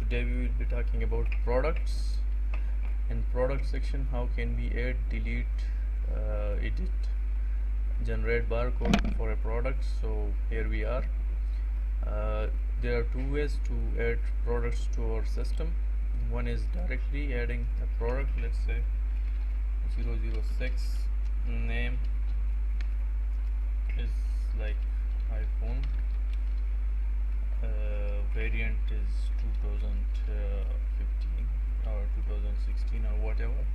Today we will be talking about products. In product section, how can we add, delete, edit, generate barcode for a product. So here we are. There are two ways to add products to our system. One is directly adding a product, let's say 006, name is like iPhone, variant is 2015 or 2016 or whatever.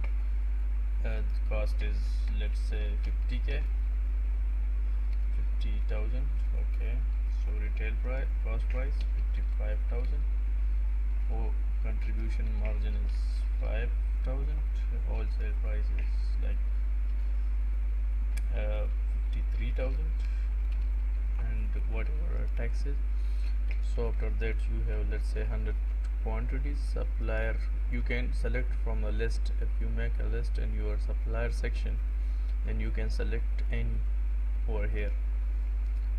The cost is, let's say, 50k, 50,000. Okay, so retail price, cost price 55,000. Oh, contribution margin is 5,000. Wholesale price is like 53,000, and whatever taxes. So after that you have, let's say, 100 quantities. Supplier, you can select from a list. If you make a list in your supplier section, then you can select any over here.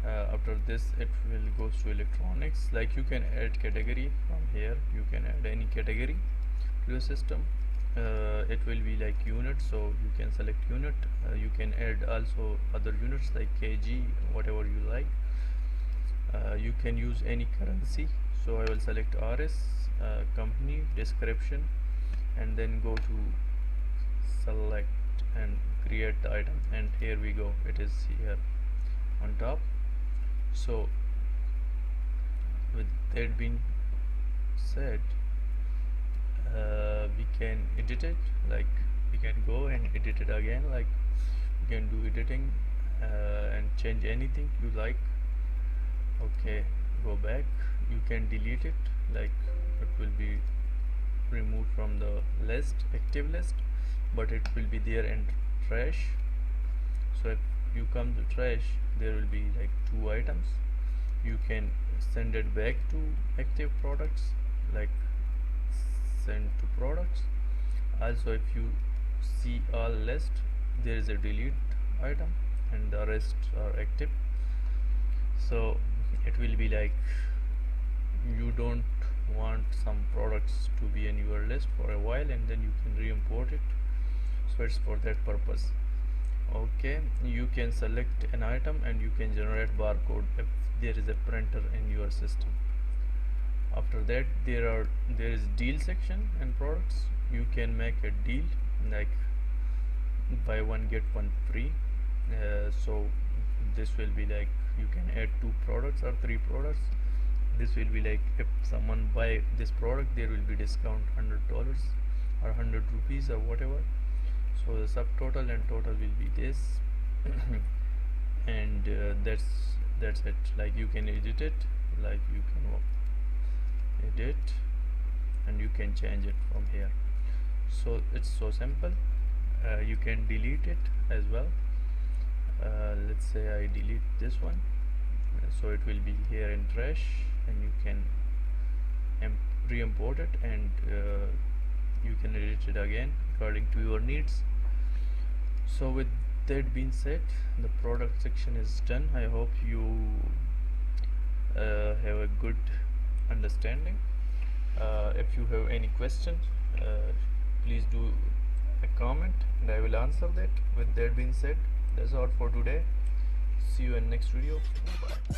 After this it will go to electronics. Like, you can add category from here. You can add any category to your system. It will be like unit, so you can select unit. You can add also other units like kg, whatever you like. You can use any currency, so I will select RS, company, description, and then go to select and create the item, and here we go, it is here on top. So with that being said, we can edit it. Like, we can go and edit it again. Like, you can do editing and change anything you like. Okay, go back. You can delete it, like it will be removed from the list, active list, but it will be there in trash. So if you come to trash, there will be like 2 items. You can send it back to active products, like send to products. Also, if you see all list, there is a delete item and the rest are active. So it will be like, you don't want some products to be in your list for a while, and then you can re-import it. So it's for that purpose. Okay, you can select an item and you can generate barcode if there is a printer in your system. After that, there is deal section and products. You can make a deal like buy one get one free. So this will be like, you can add 2 products or 3 products. This will be like, if someone buy this product, there will be discount $100 or 100 rupees or whatever. So the subtotal and total will be this. And that's it. Like, you can edit it, like you can edit and you can change it from here. So it's so simple. You can delete it as well. Let's say I delete this one, so it will be here in trash, and you can re-import it, and you can edit it again according to your needs. So with that being said, the product section is done. I hope you have a good understanding. If you have any question, please do a comment and I will answer that. With that being said, that's all for today. See you in next video. Bye.